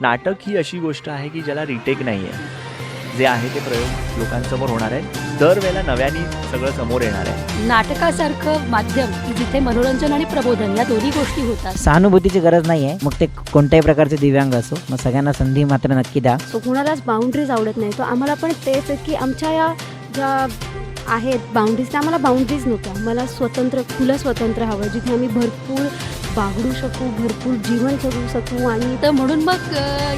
नाटक ही अशी गोष्ट आहे की ज्याला रिटेक नाही आहे. जे आहे ते प्रयोग लोकांसमोर होणार आहे. दरवेळेला नव्याने सगळं समोर येणार आहे. नाटकासारखं माध्यम की जिथे मनोरंजन आणि प्रबोधन या दोन्ही गोष्टी होतात. सहानुभूतीची गरज नाही आहे, मग ते कोणत्याही प्रकारचे दिव्यांग असो, मग सगळ्यांना संधी मात्र नक्की द्या. सो कुणालाच बाउंड्रीज आवडत नाही. तो आम्हाला पण तेच आहे की आमच्या या ज्या आहेत बाउंड्रीज, त्या आम्हाला बाउंड्रीज नव्हत्या. मला स्वतंत्र, खुलं स्वतंत्र हवं, जिथे आम्ही भरपूर बागडू शकू, भरपूर जीवन जगू शकू. आणि तर म्हणून मग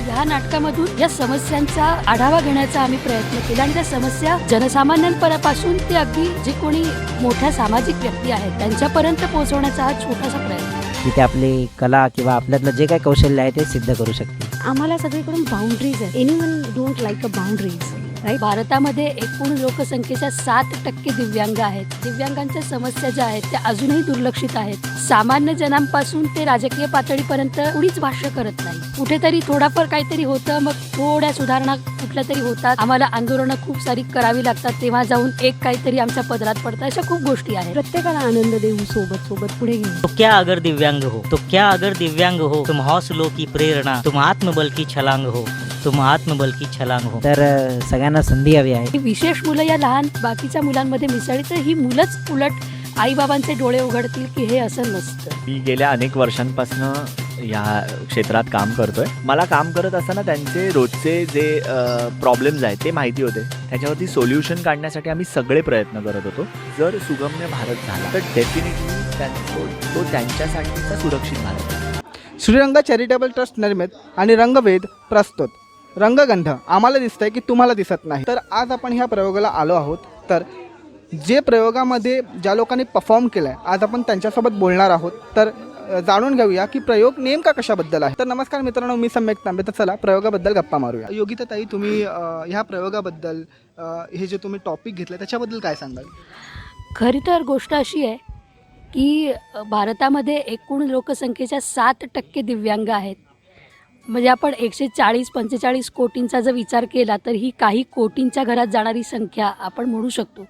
ह्या नाटकामधून या समस्यांचा आढावा घेण्याचा आम्ही प्रयत्न केला आणि त्या समस्या जनसामान्यांपासून ते अगदी जे कोणी मोठ्या सामाजिक व्यक्ती आहेत त्यांच्यापर्यंत पोहोचवण्याचा हा छोटासा प्रयत्न. तिथे आपली कला किंवा आपल्यातलं जे काही कौशल्य आहे ते सिद्ध करू शकते. आम्हाला सगळीकडून बाउंड्रीज आहे. Anyone don't like a boundaries. भारतामध्ये एकूण लोकसंख्येच्या 7% दिव्यांग आहेत. दिव्यांगांच्या समस्या ज्या आहेत त्या अजूनही दुर्लक्षित आहेत. सामान्य जनांपासून ते राजकीय पातळीपर्यंत कुणीच भाष्य करत नाही. कुठेतरी थोडाफार काहीतरी होतं, मग थोड्या सुधारणा कुठल्या तरी होतात. आम्हाला आंदोलनं खूप सारी करावी लागतात, तेव्हा जाऊन एक काहीतरी आमच्या पदरात पडतं. अशा खूप गोष्टी आहेत. प्रत्येकाला आनंद देऊ, सोबत सोबत पुढे घेऊ. तो क्या अगर दिव्यांग हो, तो क्या अगर दिव्यांग हो, तुम हौसलों की प्रेरणा, तुम आत्मबल की छलांग हो, तुम आत्मबल की छलांग हो. तर सगळ्यांना संधी हवी आहे. ही विशेष मुलं या लहान बाकीच्या मुलांमध्ये मिसळली तर ही मुलंच उलट आईबाबांचे डोळे उघडतील की हे असं नसतं. मी गेल्या अनेक वर्षांपासून या क्षेत्रात काम करतोय. मला काम करत असताना त्यांचे रोजचे जे प्रॉब्लेम्स आहेत ते माहिती होते. त्याच्यावरती सोल्युशन काढण्यासाठी आम्ही सगळे प्रयत्न करत होतो. जर सुगम्य भारत झाला तर डेफिनेटली तो त्यांच्यासाठीचा सुरक्षित भारत आहे. श्रीरंग चॅरिटेबल ट्रस्ट निर्मित आणि रंगवेद प्रस्तुत रंगगंध आम्हाला दिसतंय की तुम्हाला दिसत नाही. तर आज आपण ह्या प्रयोगाला आलो आहोत. तर जे प्रयोगामध्ये ज्या लोकांनी परफॉर्म केलं आहे, आज आपण त्यांच्यासोबत बोलणार आहोत. तर जाणून घेऊया की प्रयोग नेमका कशाबद्दल आहे. तर नमस्कार मित्रांनो, मी सम्यक तांबे. तर चला प्रयोगाबद्दल गप्पा मारूया. योगिता ताई, तुम्ही ह्या प्रयोगाबद्दल हे जे तुम्ही टॉपिक घेतलं त्याच्याबद्दल काय सांगाल? खरी तर गोष्ट अशी आहे की भारतामध्ये एकूण लोकसंख्येच्या 7% दिव्यांग आहेत. म्हणजे आपण 140-45 कोटींचा जर विचार केला तर ही काही कोटींच्या घरात जाणारी संख्या आपण म्हणू शकतो.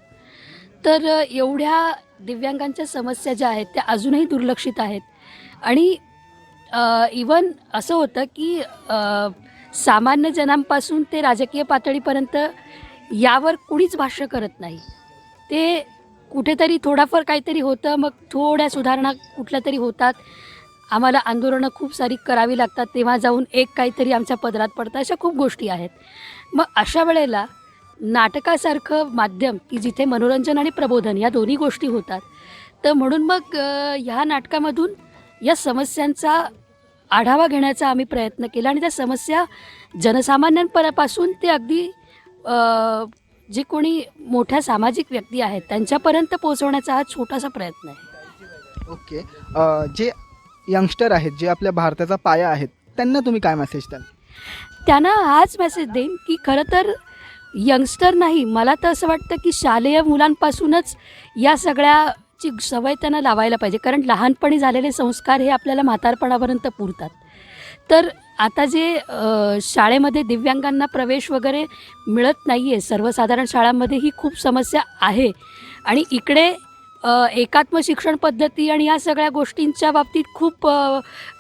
तर एवढ्या दिव्यांगांच्या समस्या ज्या आहेत त्या अजूनही दुर्लक्षित आहेत. आणि इवन असं होतं की सामान्य जनांपासून ते राजकीय पातळीपर्यंत यावर कुणीच भाष्य करत नाही. ते कुठेतरी थोडाफार काहीतरी होतं, मग थोड्या सुधारणा कुठल्या तरी होतात. आम्हाला आंदोलनं खूप सारी करावी लागतात, तेव्हा जाऊन एक काहीतरी आमच्या पदरात पडतं. अशा खूप गोष्टी आहेत. मग अशा वेळेला नाटकासारखं माध्यम की जिथे मनोरंजन आणि प्रबोधन या दोन्ही गोष्टी होतात. तर म्हणून मग ह्या नाटकामधून या समस्यांचा आढावा घेण्याचा आम्ही प्रयत्न केला आणि त्या समस्या जनसामान्यांपासून ते अगदी जे कोणी मोठ्या सामाजिक व्यक्ती आहेत त्यांच्यापर्यंत पोहोचवण्याचा हा छोटासा प्रयत्न आहे. ओके. जे यंगस्टर आहेत, जे आपल्या भारताचा पाया आहेत, त्यांना तुम्ही काय मेसेज द्याल? त्यांना हाच मेसेज देईन की खरं तर यंगस्टर नाही, मला तर असं वाटतं की शालेय मुलांपासूनच या सगळ्याची सवय त्यांना लावायला पाहिजे. कारण लहानपणी झालेले संस्कार हे आपल्याला म्हातारपणापर्यंत पुरतात. तर आता जे शाळेमध्ये दिव्यांगांना प्रवेश वगैरे मिळत नाही आहे, सर्वसाधारण शाळांमध्ये ही खूप समस्या आहे. आणि इकडे एकात्म शिक्षण पद्धती आणि या सगळ्या गोष्टींच्या बाबतीत खूप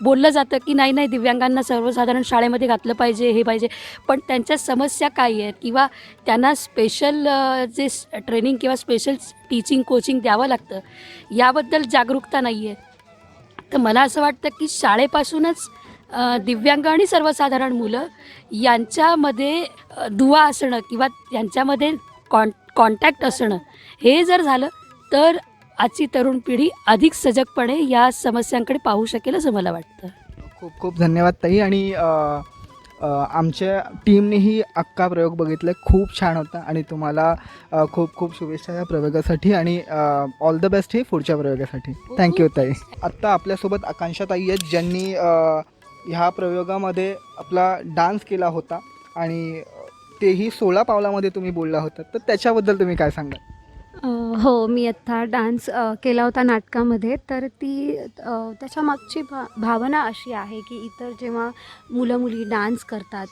बोललं जातं की नाही नाही दिव्यांगांना सर्वसाधारण शाळेमध्ये घातलं पाहिजे, हे पाहिजे. पण त्यांच्या समस्या काय आहेत किंवा त्यांना स्पेशल जे ट्रेनिंग किंवा स्पेशल टीचिंग कोचिंग द्यावं लागतं याबद्दल जागरूकता नाही आहे. तर मला असं वाटतं की शाळेपासूनच दिव्यांग आणि सर्वसाधारण मुलं यांच्यामध्ये दुवा असणं किंवा यांच्यामध्ये कॉन्टॅक्ट असणं हे जर झालं तर आजची तरुण पिढी अधिक सजगपणे या समस्यांकडे पाहू शकेल असं मला वाटतं. खूप खूप धन्यवाद ताई. आणि आमच्या टीमनेही अख्खा प्रयोग बघितला, खूप छान होता. आणि तुम्हाला खूप खूप शुभेच्छा या प्रयोगासाठी आणि ऑल द बेस्ट हे पुढच्या प्रयोगासाठी. थँक्यू ताई. आत्ता आपल्यासोबत आकांक्षा ताई आहेत, ज्यांनी ह्या प्रयोगामध्ये आपला डान्स केला होता आणि तेही 16 पावलामध्ये तुम्ही बोलला होता. तर त्याच्याबद्दल तुम्ही काय सांगाल? हो, मी आत्ता डान्स केला होता नाटकामध्ये. तर ती त्याच्यामागची भावना अशी आहे, की इतर जेव्हा मुलं-मुली डान्स करतात,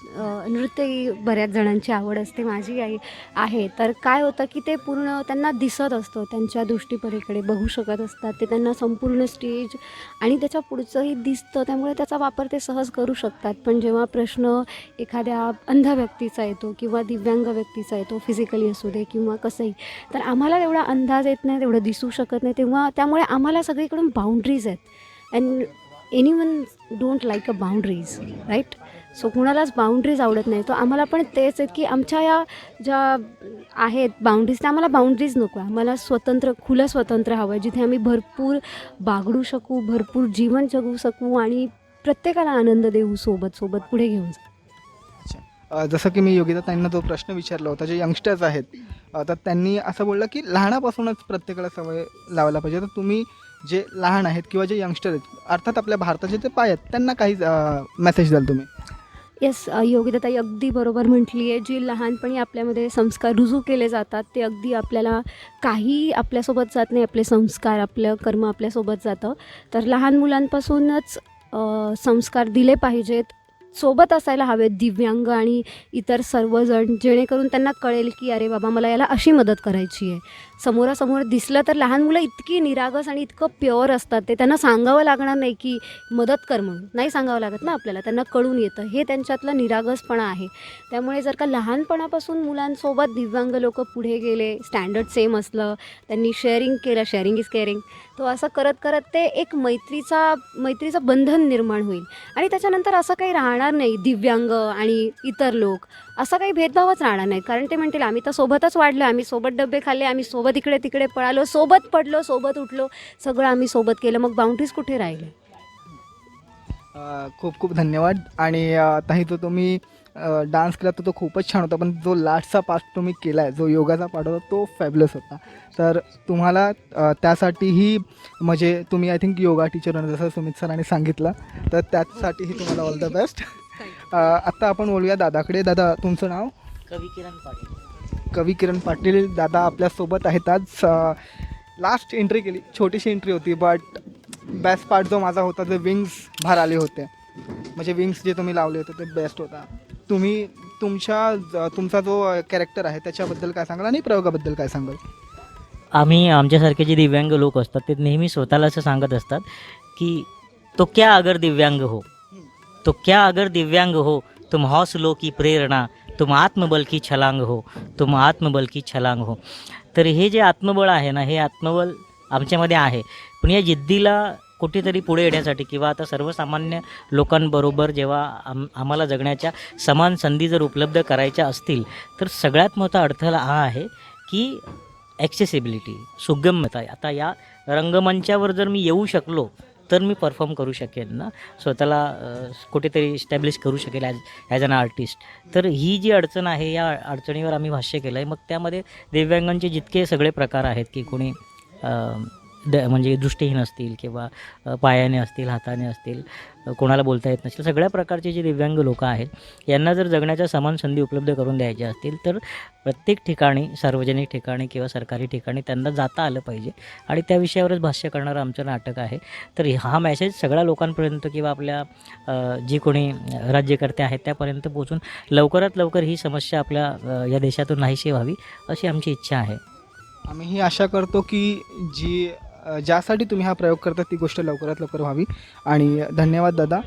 नृत्यही बऱ्याच जणांची आवड असते, माझी आहे. तर काय होतं, की ते पूर्ण त्यांना दिसत असतं, त्यांच्या दृष्टीपलीकडे बघू शकत असतात. ते त्यांना संपूर्ण स्टेज आणि त्याच्या पुढचंही दिसतं, त्यामुळे त्याचा वापर ते सहज करू शकतात. पण जेव्हा प्रश्न एखाद्या अंध व्यक्तीचा येतो किंवा दिव्यांग व्यक्तीचा येतो, फिजिकली असू दे किंवा कसंही, तर आम्हाला तेवढा अंदाज येत नाही, तेवढं दिसू शकत नाही. तेव्हा त्यामुळे आम्हाला सगळीकडून बाउंड्रीज आहेत and anyone don't like a boundaries, right? So कुणालाच बाउंड्रीज आवडत नाही. तो आम्हाला पण तेच आहेत, की आमच्या या ज्या आहेत बाउंड्रीज, त्या आम्हाला बाउंड्रीज नको आहे. आम्हाला स्वतंत्र, खुलं स्वतंत्र हवं आहे, जिथे आम्ही भरपूर बागडू शकू, भरपूर जीवन जगू शकू आणि प्रत्येकाला आनंद देऊ, सोबत सोबत पुढे घेऊन जाऊ. जसं की मी योगिता ताईंना जो प्रश्न विचारला होता, जे यंगस्टर्स आहेत, तर त्यांनी असं बोललं की लहानापासूनच प्रत्येकाला सवय लावायला पाहिजे. तर तुम्ही जे लहान आहेत किंवा जे यंगस्टर आहेत, अर्थात आपल्या भारताचे ते पाय आहेत, त्यांना काही मेसेज द्याल तुम्ही? येस, योगिताताई अगदी बरोबर म्हटली आहे. जी लहानपणी आपल्यामध्ये संस्कार रुजू केले जातात, ते अगदी आपल्याला काही आपल्यासोबत जात नाही. आपले संस्कार, आपलं कर्म आपल्यासोबत जातं. तर लहान मुलांपासूनच संस्कार दिले पाहिजेत. सोबत असायला हवेत दिव्यांग आणि इतर सर्वजण, जेणेकरून त्यांना कळेल की अरे बाबा, मला याला अशी मदत करायची आहे. समोरासमोर दिसलं तर लहान मुलं इतकी निरागस आणि इतकं प्युअर असतात, ते त्यांना सांगावं लागणार नाही की मदत कर म्हणून. नाही सांगावं लागत ना आपल्याला, त्यांना कळून येतं. हे त्यांच्यातला निरागसपणा आहे. त्यामुळे जर का लहानपणापासून मुलांसोबत दिव्यांग लोक पुढे गेले, स्टँडर्ड सेम असलं, त्यांनी शेअरिंग केलं, शेअरिंग इज केअरिंग, तो असं करत करत ते एक मैत्रीचं बंधन निर्माण होईल. आणि त्याच्यानंतर असं काही राहणार नाही, दिव्यांग आणि इतर लोक असा काही भेदभावच राहणार नाही. कारण ते म्हणतील आम्ही तर सोबतच वाढलो, आम्ही सोबत डबे खाल्ले, आम्ही सोबत इकडे तिकडे पळालो, सोबत पडलो, सोबत उठलो, सगळं आम्ही सोबत केलं. मग बाउंड्रीज कुठे राहिले? खूप खूप धन्यवाद. आणि ताई, तो तुम्ही डान्स केला तो खूपच छान होता, पण जो लास्टचा पार्ट तुम्ही केला आहे, जो योगाचा पार्ट होता, तो फॅब्युलस होता. तर तुम्हाला त्यासाठीही, म्हणजे तुम्ही आय थिंक योगा टीचर होणार, जसं सुमित सरांनी सांगितलं, तर त्यासाठीही तुम्हाला ऑल द बेस्ट. आत्ता आपण बोलूया दादाकडे. दादा, तुमचं नाव? कवी किरण पाटील. कवी किरण पाटील दादा आपल्यासोबत आहेत आज. लास्ट एंट्री केली, छोटीशी एंट्री होती, बट बेस्ट पार्ट जो माझा होता, जे विंग्स बाहेर आले होते, म्हणजे विंग्स जे तुम्ही लावले होते ते बेस्ट होता. तुम्ही तुमचा जो कॅरेक्टर आहे त्याच्याबद्दल काय सांगाल आणि प्रयोगाबद्दल काय सांगाल? आम्ही, आमच्यासारखे जे दिव्यांग लोक असतात ते नेहमी स्वतःला असं सांगत असतात की तो क्या अगर दिव्यांग हो, तो क्या अगर दिव्यांग हो, तुम हौसलों की प्रेरणा, तुम आत्मबल की छलांग हो, तुम आत्मबल की छलांग हो. तर हे जे आत्मबळ आहे ना, हे आत्मबल आमच्यामध्ये आहे. पण या जिद्दीला कुठेतरी पुढे येण्यासाठी किंवा आता सर्वसामान्य लोकांबरोबर जेव्हा आम्हाला जगण्याच्या समान संधी जर उपलब्ध करायच्या असतील, तर सगळ्यात मोठा अडथळा हा आहे की ॲक्सेसिबिलिटी, सुगमता. आता या रंगमंचावर जर मी येऊ शकलो तर मी परफॉर्म करू शकेन ना, स्वतःला कुठेतरी इस्टॅब्लिश करू शकेल ॲज अन आर्टिस्ट. तर ही जी अडचण आहे, या अडचणीवर आम्ही भाष्य केलं आहे. मग त्यामध्ये दिव्यांगांचे जितके सगळे प्रकार आहेत, की कोणी म्हणजे दृष्टीहीन असतील किंवा पायाने असतील, हाताने असतील, कोणाला बोलता येत नसेल, सगळ्या प्रकारचे जे दिव्यांग लोक आहेत, यांना जर जगण्याच्या समान संधी उपलब्ध करून द्यायच्या असतील, तर प्रत्येक ठिकाणी, सार्वजनिक ठिकाणी किंवा सरकारी ठिकाणी त्यांना जाता आलं पाहिजे. आणि त्या विषयावरच भाष्य करणारं आमचं नाटक आहे. तर हा मेसेज सगळ्या लोकांपर्यंत किंवा आपल्या जी कोणी राज्यकर्ते आहेत त्यापर्यंत पोहोचून लवकरात लवकर ही समस्या आपल्या या देशातून नाहीशी व्हावी, अशी आमची इच्छा आहे. आम्ही ही आशा करतो की ज्यासाठी तुम्ही हा प्रयोग करता ती गोष्ट लवकरात लवकर व्हावी. आणि धन्यवाद दादा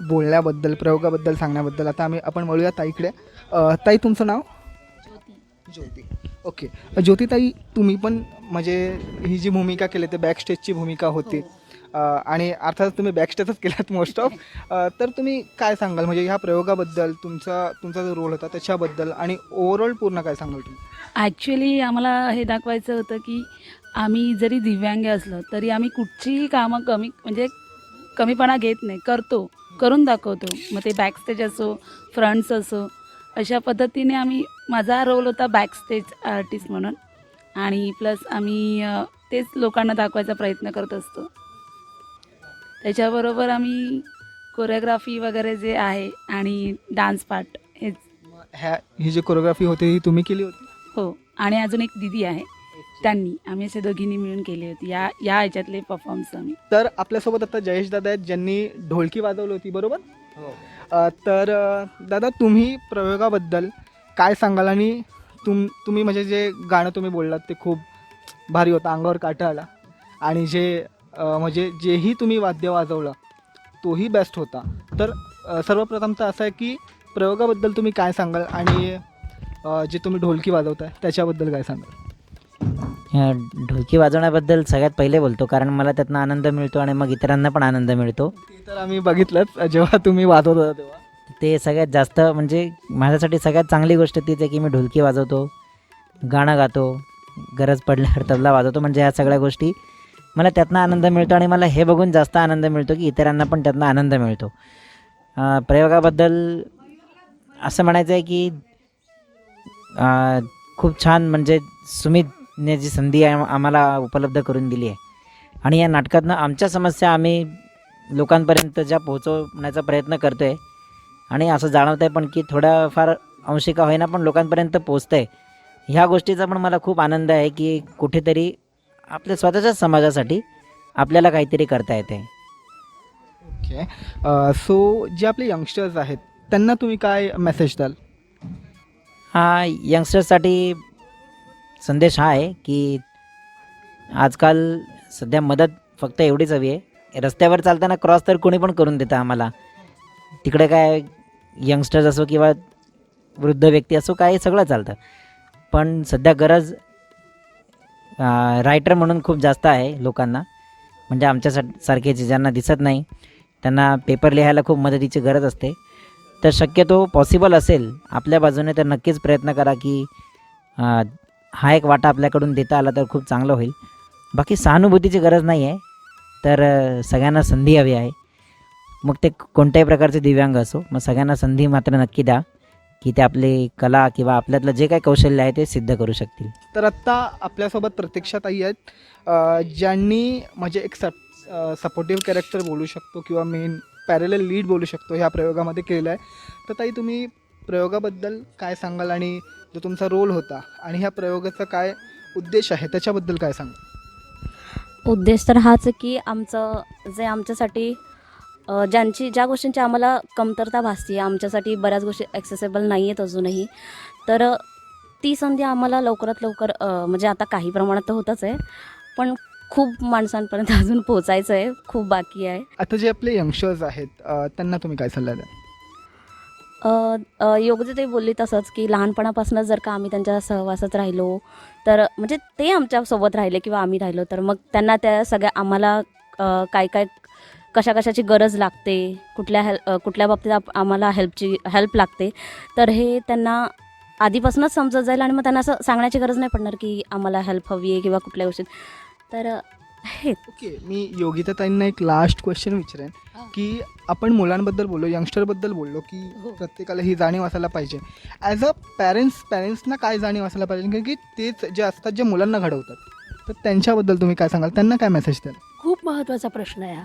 बोलण्याबद्दल, प्रयोगाबद्दल सांगण्याबद्दल. आता आपण बोलूया ताईकडे. ताई, तुमचं नाव? ज्योती. ओके, ज्योतिताई, तुम्ही पण म्हणजे ही जी भूमिका केली ते बॅकस्टेजची भूमिका होती. आणि अर्थात तुम्ही बॅकस्टेजच केलात मोस्ट ऑफ. तर तुम्ही काय सांगाल म्हणजे ह्या प्रयोगाबद्दल, तुमचा जो रोल होता त्याच्याबद्दल, आणि ओव्हरऑल पूर्ण काय सांगाल तुम्ही? ॲक्च्युली आम्हाला हे दाखवायचं होतं की आम्ही जरी दिव्यांग असलो तरी आम्ही कुठचीही कामं कमीपणा घेत नाही, करून दाखवतो. मग ते बॅकस्टेज असो, फ्रंट्स असो, अशा पद्धतीने माझा रोल होता बॅकस्टेज आर्टिस्ट म्हणून. आणि प्लस आम्ही तेच लोकांना दाखवायचा प्रयत्न करत असतो. त्याच्याबरोबर आम्ही कोरिओग्राफी वगैरे जे आहे आणि डान्स पार्ट, हेच. ही जी कोरिओग्राफी होती ही तुम्ही केली होती? हो, आणि अजून एक दीदी आहे त्यांनी आम्ही असे दोघींनी मिळून केली होती या ह्याच्यातले परफॉर्मन्स आम्ही. तर आपल्यासोबत आता जयेश दादा आहेत ज्यांनी ढोलकी वाजवली होती, बरोबर? तर दादा, तुम्ही प्रयोगाबद्दल काय सांगाल? आणि तुम्ही म्हणजे जे गाणं तुम्ही बोललात ते खूप भारी होतं, अंगावर काटा आला. आणि जे म्हणजे जेही तुम्ही वाद्य वाजवलं तोही बेस्ट होता. तर सर्वप्रथम तर असं आहे की प्रयोगाबद्दल तुम्ही काय सांगाल? आणि जे तुम्ही ढोलकी वाजवताय त्याच्याबद्दल काय सांगाल? ढोलकी वाजवण्याबद्दल सगळ्यात पहिले बोलतो, कारण मला त्यातनं आनंद मिळतो आणि मग इतरांना पण आनंद मिळतो. ते तर आम्ही बघितलंच जेव्हा तुम्ही वाजवत होता तेव्हा. ते सगळ्यात जास्त म्हणजे माझ्यासाठी सगळ्यात चांगली गोष्ट तीच आहे की मी ढोलकी वाजवतो, गाणं गातो, गरज पडल्यावर तबला वाजवतो. म्हणजे ह्या सगळ्या गोष्टी मला त्यातनं आनंद मिळतो आणि मला हे बघून जास्त आनंद मिळतो की इतरांना पण त्यातनं आनंद मिळतो. प्रयोगाबद्दल असं म्हणायचं आहे की खूप छान, म्हणजे सुमितने जी संधी आम्हाला उपलब्ध करून दिली आहे आणि या नाटकातनं आमच्या समस्या आम्ही लोकांपर्यंत ज्या पोहोचवण्याचा प्रयत्न करतो आहे आणि असं जाणवतं आहे पण की थोड्याफार अंशी का होईना पण लोकांपर्यंत पोचतं आहे. ह्या गोष्टीचा पण मला खूप आनंद आहे की कुठेतरी आपल्या स्वतःच्याच समाजासाठी आपल्याला काहीतरी करता येते. ओके. सो जे आपले यंगस्टर्स आहेत त्यांना तुम्ही काय मेसेज द्याल? हा यंगस्टर्ससाठी संदेश हा आहे की आजकाल सध्या मदत फक्त एवढीच हवी आहे. रस्त्यावर चालताना क्रॉस तर कोणी पण करून देतं आम्हाला, तिकडे काय यंगस्टर्स असो किंवा वृद्ध व्यक्ती असो, काय सगळं चालतं. पण सध्या गरज रायटर म्हणून खूप जास्त आहे लोकांना, म्हणजे आमच्यासारखेचे ज्यांना दिसत नाही त्यांना पेपर लिहायला खूप मदतीची गरज असते. तर शक्यतो पॉसिबल असेल आपल्या बाजूने तर नक्कीच प्रयत्न करा की हा एक वाटा आपल्याकडून देता आला तर खूप चांगलं होईल. बाकी सहानुभूतीची गरज नाही आहे, तर सगळ्यांना संधी हवी आहे. मग ते कोणत्याही प्रकारचे दिव्यांग असो, मग सगळ्यांना संधी मात्र नक्की द्या की ते आपली कला किंवा आपल्यातलं जे काही कौशल्य आहे ते सिद्ध करू शकतील. तर आत्ता आपल्यासोबत प्रतीक्षाताई आहेत, ज्यांनी म्हणजे एक सपोर्टिव्ह कॅरेक्टर बोलू शकतो किंवा मेन पॅरलल लीड बोलू शकतो ह्या प्रयोगामध्ये केलेलं आहे. तर ताई, तुम्ही प्रयोगाबद्दल काय सांगाल आणि जो तुमचा रोल होता आणि ह्या प्रयोगाचा काय उद्देश आहे त्याच्याबद्दल काय सांगाल? उद्देश तर हाच आहे की आमचं जे आमच्यासाठी ज्या गोष्टींची आम्हाला कमतरता भासते, आमच्यासाठी बऱ्याच गोष्टी ॲक्सेसेबल नाही आहेत अजूनही, तर ती संधी आम्हाला लवकरात लवकर म्हणजे आता काही प्रमाणात तर होतच आहे, पण खूप माणसांपर्यंत अजून पोचायचं आहे, खूप बाकी आहे. आता जे आपले यंगस्टर्स आहेत त्यांना तुम्ही काय सल्ला द्याल? योग्य ते बोलली तसंच की लहानपणापासूनच जर का आम्ही त्यांच्या सहवासात राहिलो, तर म्हणजे ते आमच्यासोबत राहिले किंवा आम्ही राहिलो, तर मग त्यांना त्या सगळ्या आम्हाला काय कशाची गरज लागते, कुठल्या बाबतीत आम्हाला हेल्प लागते, तर हे त्यांना आधीपासूनच समजत जाईल आणि मग त्यांना असं सांगण्याची गरज नाही पडणार की आम्हाला हेल्प हवी आहे किंवा कुठल्या गोष्टीत. तर हे ओके, मी योगिताताईंना एक लास्ट क्वेश्चन विचारेन की आपण मुलांबद्दल बोललो, यंगस्टरबद्दल बोललो की प्रत्येकाला ही जाणीव असायला पाहिजे. ॲज अ पॅरेंट्सना काय जाणीव असायला पाहिजे, कारण की तेच जे असतात जे मुलांना घडवतात, तर त्यांच्याबद्दल तुम्ही काय सांगाल? त्यांना काय मेसेज द्याल? खूप महत्त्वाचा प्रश्न आहे हा.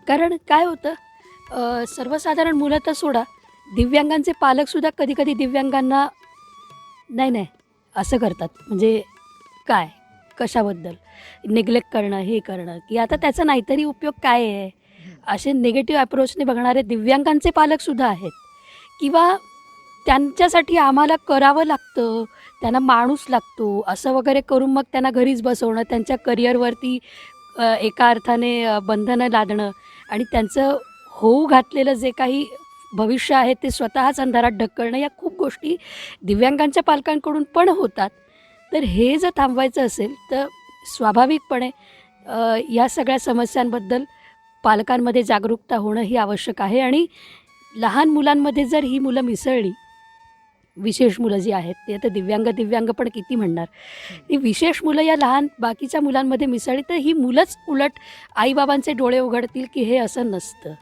कारण काय होतं, सर्वसाधारण मुलं तर सोडा, दिव्यांगांचे पालकसुद्धा कधी कधी दिव्यांगांना नाही असं करतात. म्हणजे काय, कशाबद्दल निग्लेक्ट करणं, हे करणं की आता त्याचा नाहीतरी उपयोग काय आहे, असे निगेटिव्ह अप्रोचने बघणारे दिव्यांगांचे पालकसुद्धा आहेत. किंवा त्यांच्यासाठी आम्हाला करावं लागतं, त्यांना माणूस लागतो असं वगैरे करून मग त्यांना घरीच बसवणं, त्यांच्या करिअरवरती एका अर्थाने बंधनं लादणं आणि त्यांचं होऊ घातलेलं जे काही भविष्य आहे ते स्वतःच अंधारात ढकलणं, या खूप गोष्टी दिव्यांगांच्या पालकांकडून पण होतात. तर हे जर थांबवायचं असेल तर स्वाभाविकपणे या सगळ्या समस्यांबद्दल पालकांमध्ये जागरूकता होणं ही आवश्यक आहे. आणि लहान मुलांमध्ये जर ही मुलं मिसळली, विशेष मुलं जी आहेत, ते आता दिव्यांग पण किती म्हणणार, ही विशेष मुलं या लहान बाकीच्या मुलांमध्ये मिसळली तर ही मुलंच उलट आईबाबांचे डोळे उघडतील की हे असं नसतं.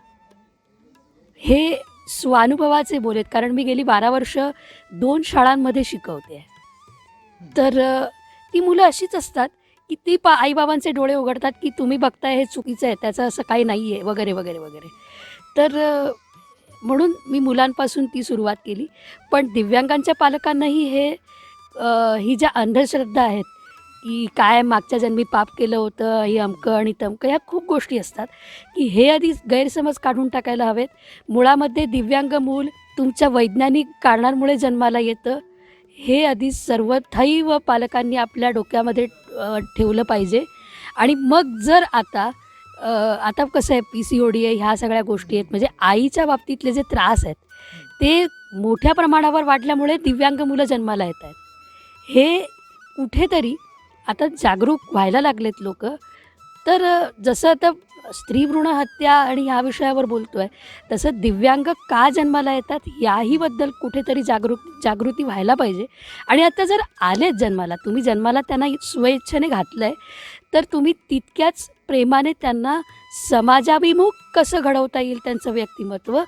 हे स्वानुभवाचे बोल आहेत, कारण मी गेली 12 वर्ष 2 शाळांमध्ये शिकवते. तर ती मुलं अशीच असतात की ती आईबाबांचे डोळे उघडतात की तुम्ही बघताय हे चुकीचं आहे, त्याचं असं काही नाही आहे वगैरे वगैरे वगैरे. तर म्हणून मी मुलांपासून ती सुरुवात केली. पण दिव्यांगांच्या पालकांनाही ही ज्या अंधश्रद्धा आहेत की काय मागच्या जन्मी पाप केलं होतं, ही अमकं आणि तमकं, ह्या खूप गोष्टी असतात की हे आधी गैरसमज काढून टाकायला हवेत. मुळामध्ये दिव्यांग मूल तुमच्या वैज्ञानिक कारणांमुळे जन्माला येतं, हे आधी सर्वथैव पालकांनी आपल्या डोक्यामध्ये ठेवलं पाहिजे. आणि मग जर आता कसं आहे, PCOD आहे, ह्या सगळ्या गोष्टी आहेत, म्हणजे आईच्या बाबतीतले जे त्रास आहेत ते मोठ्या प्रमाणावर वाढल्यामुळे दिव्यांग मुलं जन्माला येत आहेत. हे कुठेतरी आता जागरूक व्हायला लागलेत लोक. तर जसं आता स्त्री भ्रूण हत्या आणि ह्या विषयावर बोलतो आहे, तसं दिव्यांग का जन्माला येतात याहीबद्दल कुठेतरी जागृती व्हायला पाहिजे. आणि आता जर आलेच जन्माला, तुम्ही जन्माला त्यांना स्वेच्छेने घातलं आहे, तर तुम्ही तितक्याच प्रेमाने त्यांना समाजाभिमुख कसं घडवता येईल त्यांचं व्यक्तिमत्व,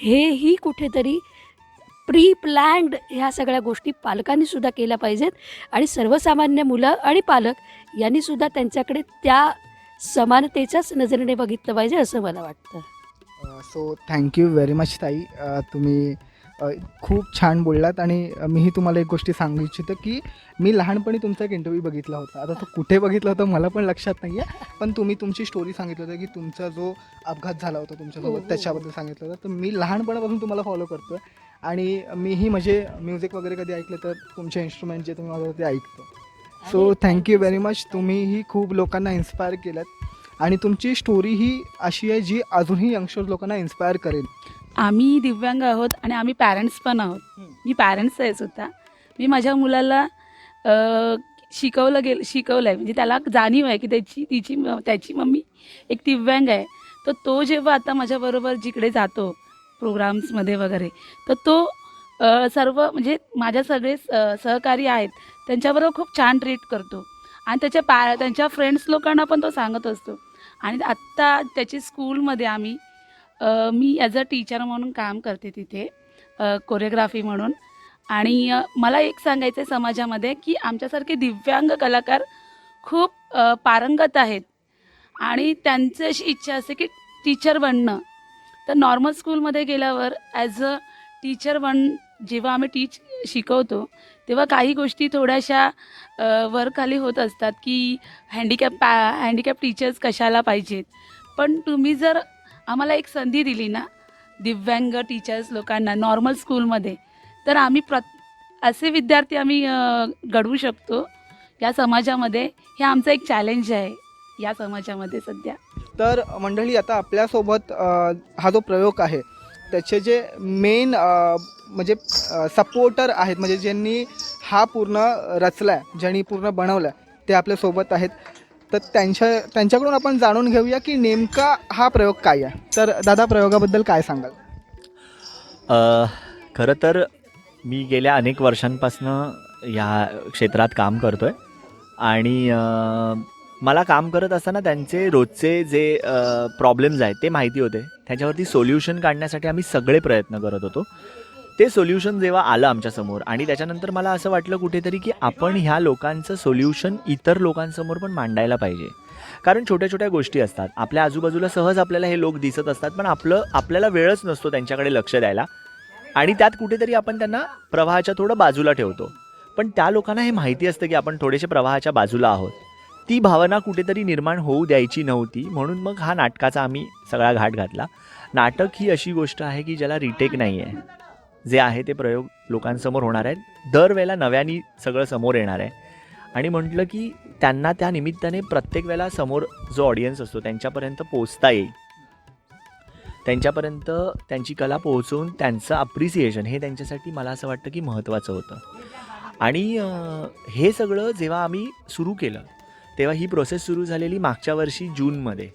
हेही कुठेतरी प्री प्लॅन्ड ह्या सगळ्या गोष्टी पालकांनी सुद्धा केल्या पाहिजेत. आणि सर्वसामान्य मुलं आणि पालक यांनी सुद्धा त्यांच्याकडे त्या समानतेच्याच नजरेने बघितलं पाहिजे असं मला वाटतं. सो थँक्यू व्हेरी मच ताई. तुम्ही खूप छान बोललात. आणि मीही तुम्हाला एक गोष्टी सांगू इच्छितो की मी लहानपणी तुमचा एक इंटरव्ह्यू बघितला होता. आता तो कुठे बघितला होता मला पण लक्षात नाही आहे, पण तुम्ही तुमची स्टोरी सांगितलं होतं की तुमचा जो अपघात झाला होता तुमच्यासोबत त्याच्याबद्दल सांगितलं होतं. तर मी लहानपणापासून तुम्हाला फॉलो करतो आहे आणि मीही म्हणजे म्युझिक वगैरे कधी ऐकलं तर तुमचे इन्स्ट्रुमेंट जे तुम्ही वाजवता ते ऐकतो. So thank you very much. तुम्हीही खूप लोकांना इन्स्पायर केलं आणि तुमची स्टोरी ही अशी आहे जी अजूनही यंगस्टर लोकांना इन्स्पायर करेल. आम्ही दिव्यांग आहोत आणि आम्ही पॅरेंट्स पण आहोत. मी पॅरेंट्स आहे सुद्धा. मी माझ्या मुलाला शिकवलं आहे, म्हणजे त्याला जाणीव आहे की त्याची मम्मी एक दिव्यांग आहे. तर तो जेव्हा आता माझ्याबरोबर जिकडे जातो प्रोग्राम्समध्ये वगैरे, तर तो सर्व म्हणजे माझ्या सगळे सहकारी आहेत त्यांच्याबरोबर खूप छान ट्रीट करतो. आणि त्यांच्या फ्रेंड्स लोकांना पण तो सांगत असतो. आणि आत्ता त्याची स्कूलमध्ये मी ॲज अ टीचर म्हणून काम करते तिथे, कोरिओग्राफी म्हणून. आणि मला एक सांगायचं आहे समाजामध्ये की आमच्यासारखे दिव्यांग कलाकार खूप पारंगत आहेत आणि त्यांची अशी इच्छा असते की टीचर बनणं. तर नॉर्मल स्कूलमध्ये गेल्यावर ॲज अ टीचर जेव्हा आम्ही शिकवतो तेव्हा काही गोष्टी थोड्याशा वरखाली होत असतात की हँडिकॅप टीचर्स कशाला पाहिजेत. पण तुम्ही जर आम्हाला एक संधी दिली ना दिव्यांग टीचर्स लोकांना नॉर्मल स्कूलमध्ये, तर आम्ही असे विद्यार्थी आम्ही घडवू शकतो या समाजामध्ये. हे आमचं एक चॅलेंज आहे या समाजामध्ये सध्या. तर मंडळी, आता आपल्यासोबत हा जो प्रयोग आहे त्याचे जे मेन म्हणजे सपोर्टर आहेत, म्हणजे ज्यांनी हा पूर्ण रचला आहे, ज्यांनी पूर्ण बनवला आहे, ते आपल्यासोबत आहेत. तर त्यांच्याकडून आपण जाणून घेऊया की नेमका हा प्रयोग काय आहे. तर दादा, प्रयोगाबद्दल काय सांगाल? खरं तर मी गेल्या अनेक वर्षांपासनं ह्या क्षेत्रात काम करतो आहे आणि मला काम करत असताना त्यांचे रोजचे जे प्रॉब्लेम्स आहेत ते माहिती होते. त्याच्यावरती सोल्युशन काढण्यासाठी आम्ही सगळे प्रयत्न करत होतो. ते सोल्युशन जेव्हा आलं आमच्यासमोर आणि त्याच्यानंतर मला असं वाटलं कुठेतरी की आपण ह्या लोकांचं सोल्युशन इतर लोकांसमोर पण मांडायला पाहिजे. कारण छोट्या छोट्या गोष्टी असतात आपल्या आजूबाजूला, सहज आपल्याला हे लोक दिसत असतात, पण आपल्याला वेळच नसतो त्यांच्याकडे लक्ष द्यायला आणि त्यात कुठेतरी आपण त्यांना प्रवाहाच्या थोडं बाजूला ठेवतो. पण त्या लोकांना हे माहिती असतं की आपण थोडेसे प्रवाहाच्या बाजूला आहोत. ती भावना कुठेतरी निर्माण होऊ द्यायची नव्हती, म्हणून मग हा नाटकाचा आम्ही सगळा घाट घातला. नाटक ही अशी गोष्ट आहे की ज्याला रिटेक नाही आहे. जे आहे ते प्रयोग लोकांसमोर होणार आहेत, दरवेळेला नव्याने सगळं समोर येणार आहे. आणि म्हटलं की त्यांना त्या निमित्ताने प्रत्येक वेळेला समोर जो ऑडियन्स असतो त्यांच्यापर्यंत पोचता येईल, त्यांच्यापर्यंत त्यांची कला पोहोचवून त्यांचं अप्रिसिएशन हे त्यांच्यासाठी मला असं वाटतं की महत्त्वाचं होतं. आणि हे सगळं जेव्हा आम्ही सुरू केलं तेव्हा ही प्रोसेस सुरू झालेली मागच्या वर्षी जूनमध्ये.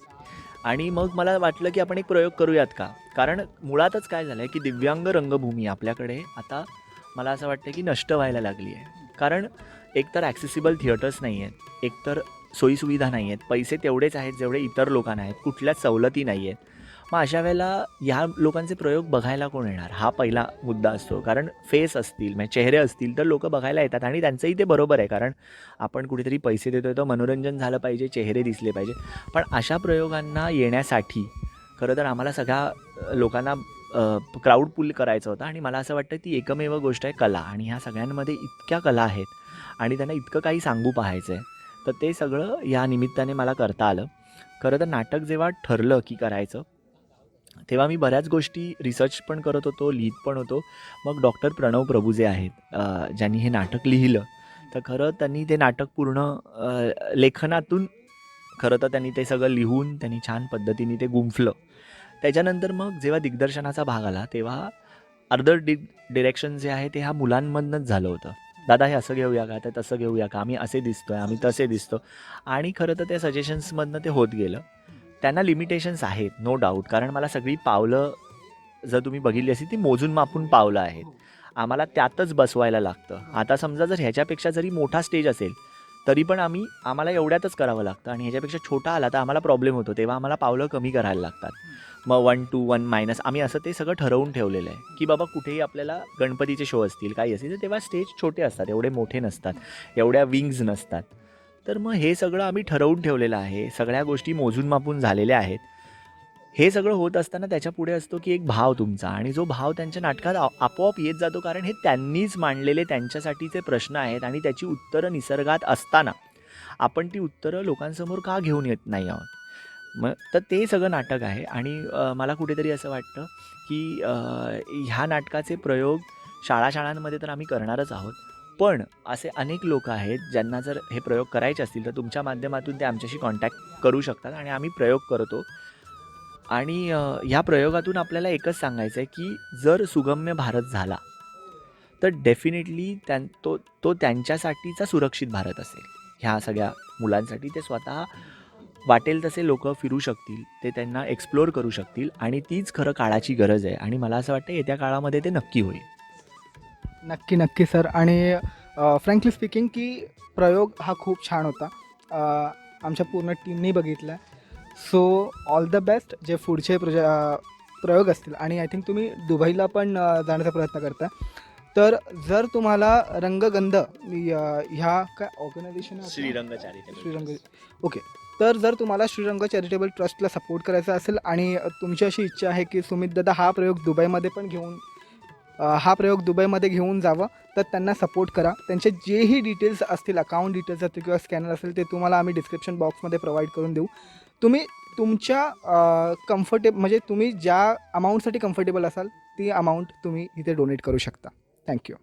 आणि मग मला वाटलं की आपण एक प्रयोग करूयात का, कारण मुळातच काय झालं आहे की दिव्यांग रंगभूमी आपल्याकडे आता मला असं वाटतं की नष्ट व्हायला लागली आहे. कारण एकतर ॲक्सेसिबल थिएटर्स नाही आहेत, एकतर सोयीसुविधा नाही आहेत, पैसे तेवढेच आहेत जेवढे इतर लोकांना आहेत, कुठल्याच सवलती नाही आहेत. मग अशा वेळेला ह्या लोकांचे प्रयोग बघायला कोण येणार, हा पहिला मुद्दा असतो. कारण फेस असतील, म्हणजे चेहरे असतील तर लोक बघायला येतात आणि त्यांचंही ते बरोबर आहे, कारण आपण कुठेतरी पैसे देतोय तर मनोरंजन झालं पाहिजे, चेहरे दिसले पाहिजे. पण अशा प्रयोगांना येण्यासाठी खरं तर आम्हाला सगळ्या लोकांना क्राऊड पुल करायचं होतं. आणि मला असं वाटतं ती एकमेव गोष्ट आहे कला. आणि ह्या सगळ्यांमध्ये इतक्या कला आहेत आणि त्यांना इतकं काही सांगू पाहायचं आहे. तर ते सगळं या निमित्ताने मला करता आलं. खरं तर नाटक जेव्हा ठरलं की करायचं, तेव्हा मी बऱ्याच गोष्टी रिसर्च पण करत होतो, लिहित पण होतो. मग डॉक्टर प्रणव प्रभू जे आहेत, ज्यांनी हे नाटक लिहिलं, तर खरं त्यांनी ते नाटक पूर्ण लेखनातून खरं तर त्यांनी ते सगळं लिहून त्यांनी छान पद्धतीने ते गुंफलं. त्याच्यानंतर मग जेव्हा दिग्दर्शनाचा भाग आला, तेव्हा अर्धं डिरेक्शन जे आहे ते ह्या मुलांमधनंच झालं होतं. दादा हे असं घेऊया का, ते तसं घेऊया का, आम्ही असे दिसतोय, आम्ही तसे दिसतो. आणि खरं तर त्या सजेशन्समधनं ते होत गेलं. त्यांना लिमिटेशन्स आहेत, नो डाऊट. कारण मला सगळी पावलं जर तुम्ही बघितली असती ती मोजून मापून पावलं आहेत. आम्हाला त्यातच बसवायला लागतं. आता समजा जर ह्याच्यापेक्षा जरी मोठा स्टेज असेल तरी पण आम्हाला एवढ्यातच करावं लागतं आणि ह्याच्यापेक्षा छोटा आला तर आम्हाला प्रॉब्लेम होतो. तेव्हा आम्हाला पावलं कमी करायला लागतात. मग 1 to 1 मायनस आम्ही असं ते सगळं ठरवून ठेवलेलं आहे की बाबा कुठेही आपल्याला गणपतीचे शो असतील, काही असतील, तर तेव्हा स्टेज छोटे असतात, एवढे मोठे नसतात, एवढ्या विंग्ज नसतात. तर मग हे सगळं आम्ही ठरवून ठेवलेलं आहे. सगळ्या गोष्टी मोजून मापून झालेल्या आहेत. हे सगळं होत असताना त्याच्या पुढे असतो की एक भाव तुमचा, आणि जो भाव त्यांच्या नाटकात आपोआप येत जातो. कारण हे त्यांनीच मांडलेले त्यांच्यासाठीचे प्रश्न आहेत आणि त्याची उत्तरं निसर्गात असताना आपण ती उत्तरं लोकांसमोर का घेऊन येत नाही आहोत. मग तर ते सगळं नाटक आहे. आणि मला कुठेतरी असं वाटतं की ह्या नाटकाचे प्रयोग शाळांमध्ये तर आम्ही करणारच आहोत. पण असे अनेक लोक आहेत ज्यांना जर हे प्रयोग करायचे असतील तर तुमच्या माध्यमातून ते आमच्याशी कॉन्टॅक्ट करू शकतात आणि आम्ही प्रयोग करतो. आणि ह्या प्रयोगातून आपल्याला एकच सांगायचं आहे की जर सुगम्य भारत झाला तर डेफिनेटली तो त्यांच्यासाठीचा सुरक्षित भारत असेल. ह्या सगळ्या मुलांसाठी ते स्वतः वाटेल तसे लोक फिरू शकतील, ते त्यांना एक्सप्लोअर करू शकतील, आणि तीच खरं काळाची गरज आहे. आणि मला असं वाटतं येत्या काळामध्ये ते नक्की होईल. नक्की सर. आणि फ्रँकली स्पीकिंग की प्रयोग हा खूप छान होता. आमच्या पूर्ण टीमनी बघितला. सो ऑल द बेस्ट जे पुढचे प्रयोग असतील. आणि आय थिंक तुम्ही दुबईला पण जाण्याचा प्रयत्न करता. तर जर तुम्हाला रंगगंध ह्या काय ऑर्गनायझेशन श्रीरंग ओके, तर जर तुम्हाला श्रीरंग चॅरिटेबल ट्रस्टला सपोर्ट करायचा असेल आणि तुमची अशी इच्छा आहे की सुमित दादा हा प्रयोग दुबईमध्ये घेऊन जावं, तर त्यांना सपोर्ट करा. त्यांचे जेही डिटेल्स असतील, अकाउंट डिटेल्स असतील किंवा स्कॅनर असेल, ते तुम्हाला आम्ही डिस्क्रिप्शन बॉक्समध्ये प्रोव्हाइड करून देऊ. तुम्ही तुमच्या म्हणजे तुम्ही ज्या अमाऊंटसाठी कम्फर्टेबल असाल ती अमाऊंट तुम्ही इथे डोनेट करू शकता. थँक्यू.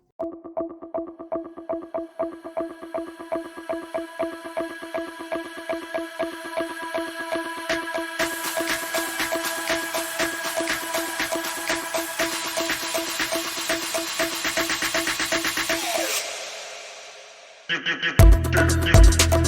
You